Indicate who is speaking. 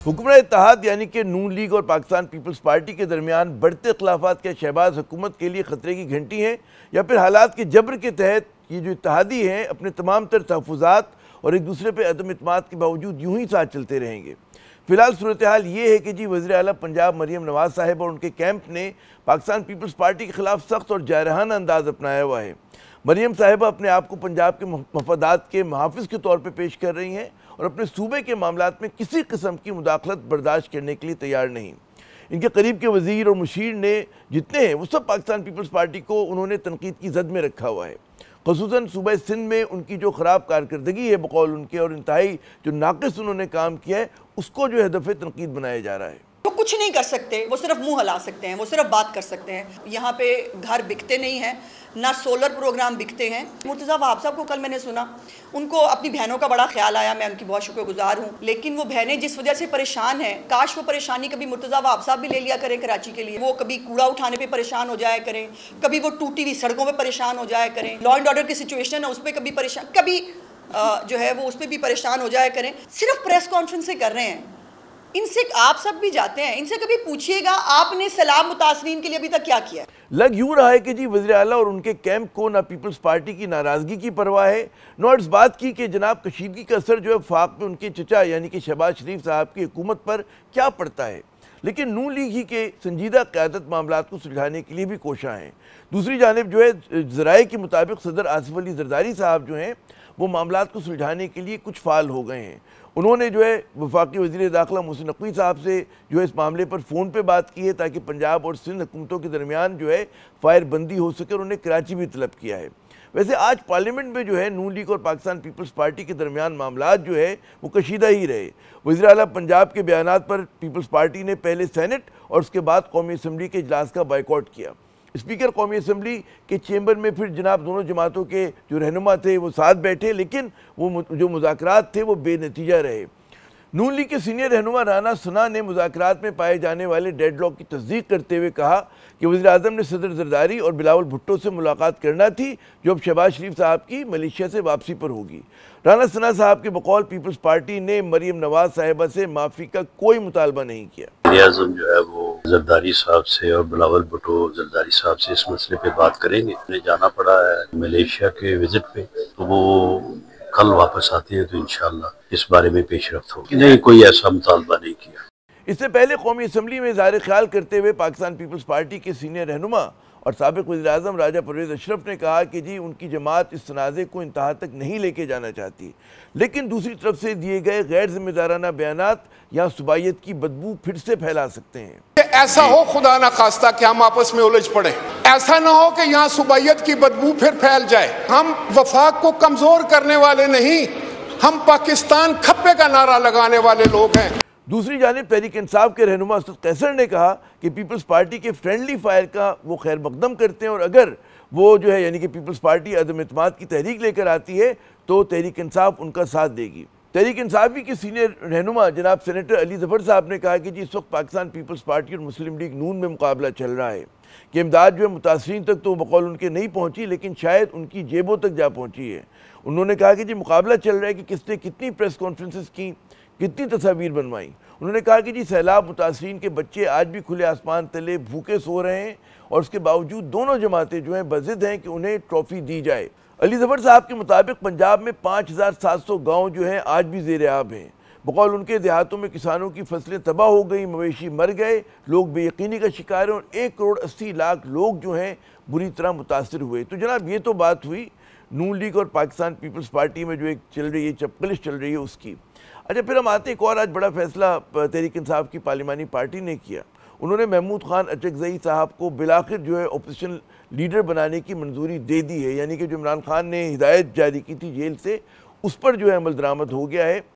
Speaker 1: हुक्मरान इत्तेहाद यानी कि नून लीग और पाकिस्तान पीपल्स पार्टी के दरमियान बढ़ते इख्लाफात क्या शहबाज हुकूमत के लिए ख़तरे की घंटी हैं, या फिर हालात के जबर के तहत ये जो इत्तेहादी हैं अपने तमाम तर तहफ़्फ़ुज़ात और एक दूसरे पर अदम इत्मीनान के बावजूद यूँ ही साथ चलते रहेंगे। फ़िलहाल सूरत हाल ये है कि जी वज़ीर आला पंजाब मरीम नवाज़ साहिब और उनके कैंप ने पाकिस्तान पीपल्स पार्टी के ख़िलाफ़ सख्त और जारहाना अंदाज़ अपनाया हुआ है। मरीम साहिबा अपने आप को पंजाब के मफादात के मुहाफ़िज़ के तौर पर पेश कर रही हैं और अपने सूबे के मामलात में किसी किस्म की मुदाखलत बर्दाश्त करने के लिए तैयार नहीं। इनके करीब के वज़ीर और मुशीर ने जितने हैं वो सब पाकिस्तान पीपल्स पार्टी को उन्होंने तनकीद की जद में रखा हुआ है। ख़ुसूसन सूबा सिंध में उनकी जो ख़राब कारकर्दगी है बकौल उनके, और इंतहाई जो नाक़िस उन्होंने काम किया है, उसको जो हदफ़ तनकीद बनाया जा रहा है।
Speaker 2: वो कुछ नहीं कर सकते, वो सिर्फ मुंह हिला सकते हैं, वो सिर्फ बात कर सकते हैं। यहाँ पे घर बिकते नहीं हैं, ना सोलर प्रोग्राम बिकते हैं। मुर्तज़ा वहाब साहब को कल मैंने सुना, उनको अपनी बहनों का बड़ा ख्याल आया, मैं उनकी बहुत शुक्रगुजार हूँ। लेकिन वो बहनें जिस वजह से परेशान हैं, काश वो परेशानी कभी मुर्तज़ा वहाब साहब भी ले लिया करें कराची के लिए। वो कभी कूड़ा उठाने पर परेशान हो जाया करें, कभी वो टूटी हुई सड़कों पर परेशान हो जाया करें, लॉ एंड ऑर्डर की सिचुएशन है उस पर कभी परेशान, कभी जो है वो उस पर भी परेशान हो जाया करें। सिर्फ प्रेस कॉन्फ्रेंस से कर रहे हैं। इनसे आप सब भी जाते हैं, इनसे कभी पूछिएगा आपने सलाम मुतासरीन के लिए अभी तक क्या किया है।
Speaker 1: लग यूँ रहा है कि जी वज़ीर आला और उनके कैंप को ना पीपल्स पार्टी की नाराज़गी की परवाह है, न इस बात की कि जनाब कशीदगी का असर जो है वफाक में उनके चचा यानी कि शहबाज शरीफ साहब की हुकूमत पर क्या पड़ता है। लेकिन नून लीग ही के संजीदा क़यादत मामलात को सुलझाने के लिए भी कोशां हैं। दूसरी जानिब जो है ज़राए के मुताबिक सदर आसिफ अली ज़रदारी साहब जो हैं वो मामलात को सुलझाने के लिए कुछ फ़ाल हो गए हैं। उन्होंने जो है वफाकी वज़ीर दाखिला मोहसिन नकवी साहब से जो है इस मामले पर फ़ोन पे बात की है ताकि पंजाब और सिंध हुकूमतों के दरमियान जो है फायर बंदी हो सके, और उन्हें कराची भी तलब किया है। वैसे आज पार्लियामेंट में जो है नून लीग और पाकिस्तान पीपल्स पार्टी के दरमियान मामलात जो है वो कशीदा ही रहे। वज़ीर आला पंजाब के बयानात पर पीपल्स पार्टी ने पहले सेनेट और उसके बाद कौमी असम्बली के इजलास का बाइकआउट किया। स्पीकर कौमी असम्बली के चेंबर में फिर जनाब दोनों जमातों के जो रहनुमा थे वो साथ बैठे, लेकिन वो जो मुज़ाकरात थे वो बेनतीजा रहे। नून लीग के सीनियर रहनुमा राना सना ने मुज़ाकरात में पाए जाने वाले डेडलॉक की तस्दीक करते हुए कहा कि वज़ीर आज़म ने सदर ज़रदारी और बिलावल भुट्टो से मुलाकात करना थी, जो अब शहबाज शरीफ साहब की मलेशिया से वापसी पर होगी। राना सना साहब के बकौल पीपल्स पार्टी ने मरीम नवाज साहिबा से माफ़ी का कोई मुतालबा नहीं किया।
Speaker 3: आज़म जो है वो जरदारी साहब से और बिलावल भुट्टो जरदारी साहब से इस मसले पे बात करेंगे। उन्हें जाना पड़ा है मलेशिया के विजिट पे, तो वो कल वापस आते हैं तो इंशाअल्लाह इस बारे में पेशरफ्त होगी। नहीं, कोई ऐसा मुतालबा नहीं किया।
Speaker 1: इससे पहले कौमी असम्बली में इज़हार ख्याल करते हुए पाकिस्तान पीपल्स पार्टी के सीनियर रहनुमा और साबिक़ वज़ीर आज़म राजा परवेज़ अशरफ ने कहा कि जी उनकी जमात इस तनाज़े को इंतहा तक नहीं लेके जाना चाहती, लेकिन दूसरी तरफ से दिए गए गैर जिम्मेदाराना बयानात यहाँ सुबाइयत की बदबू फिर से फैला सकते हैं।
Speaker 4: ऐसा हो खुदा ना खास्ता कि हम आपस में उलझ पड़े, ऐसा ना हो कि यहाँ सुबाइयत की बदबू फिर फैल जाए। हम वफाक को कमजोर करने वाले नहीं, हम पाकिस्तान खप्पे का नारा लगाने वाले लोग हैं।
Speaker 1: दूसरी जानिब तहरीक इंसाफ के रहनुमा असद कैसर ने कहा कि पीपल्स पार्टी के फ्रेंडली फायर का वो खैर मकदम करते हैं, और अगर वो जो है यानी कि पीपल्स पार्टी अदम इत्मीनान की तहरीक लेकर आती है तो तहरीक इंसाफ उनका साथ देगी। तहरीक इंसाफी के सीनियर रहनुमा जनाब सेनेटर अली ज़फ़र साहब ने कहा कि जी इस वक्त पाकिस्तान पीपल्स पार्टी और मुस्लिम लीग नून में मुकाबला चल रहा है कि इमदाद जो है मुतासरीन तक तो बकौल उनके नहीं पहुँची, लेकिन शायद उनकी जेबों तक जा पहुँची है। उन्होंने कहा कि जी मुकाबला चल रहा है कि किसने कितनी प्रेस कॉन्फ्रेंसेस की, कितनी तस्वीर बनवाई। उन्होंने कहा कि जी सैलाब मुतासरीन के बच्चे आज भी खुले आसमान तले भूखे सो रहे हैं, और उसके बावजूद दोनों जमातें जो हैं बज़िद हैं कि उन्हें ट्रॉफ़ी दी जाए। अली ज़फ़र साहब के मुताबिक पंजाब में 5700 गाँव जो हैं आज भी ज़ेर आब हैं। बकौल उनके देहातों में किसानों की फसलें तबाह हो गई, मवेशी मर गए, लोग बेयकीनी का शिकार हैं, और 1,80,00,000 लोग जो हैं बुरी तरह मुतासर हुए। तो जनाब ये तो बात हुई नून लीग और पाकिस्तान पीपल्स पार्टी में जो एक चल रही है चपकलिश चल रही है उसकी। अच्छा, फिर हम आते हैं एक और आज बड़ा फैसला तहरीक इंसाफ की पार्लिमानी पार्टी ने किया। उन्होंने महमूद खान अचकज़ई साहब को बिलाखिर जो है अपोजिशन लीडर बनाने की मंजूरी दे दी है, यानी कि जो इमरान खान ने हिदायत जारी की थी जेल से उस पर जो है अमल दरामद हो गया है।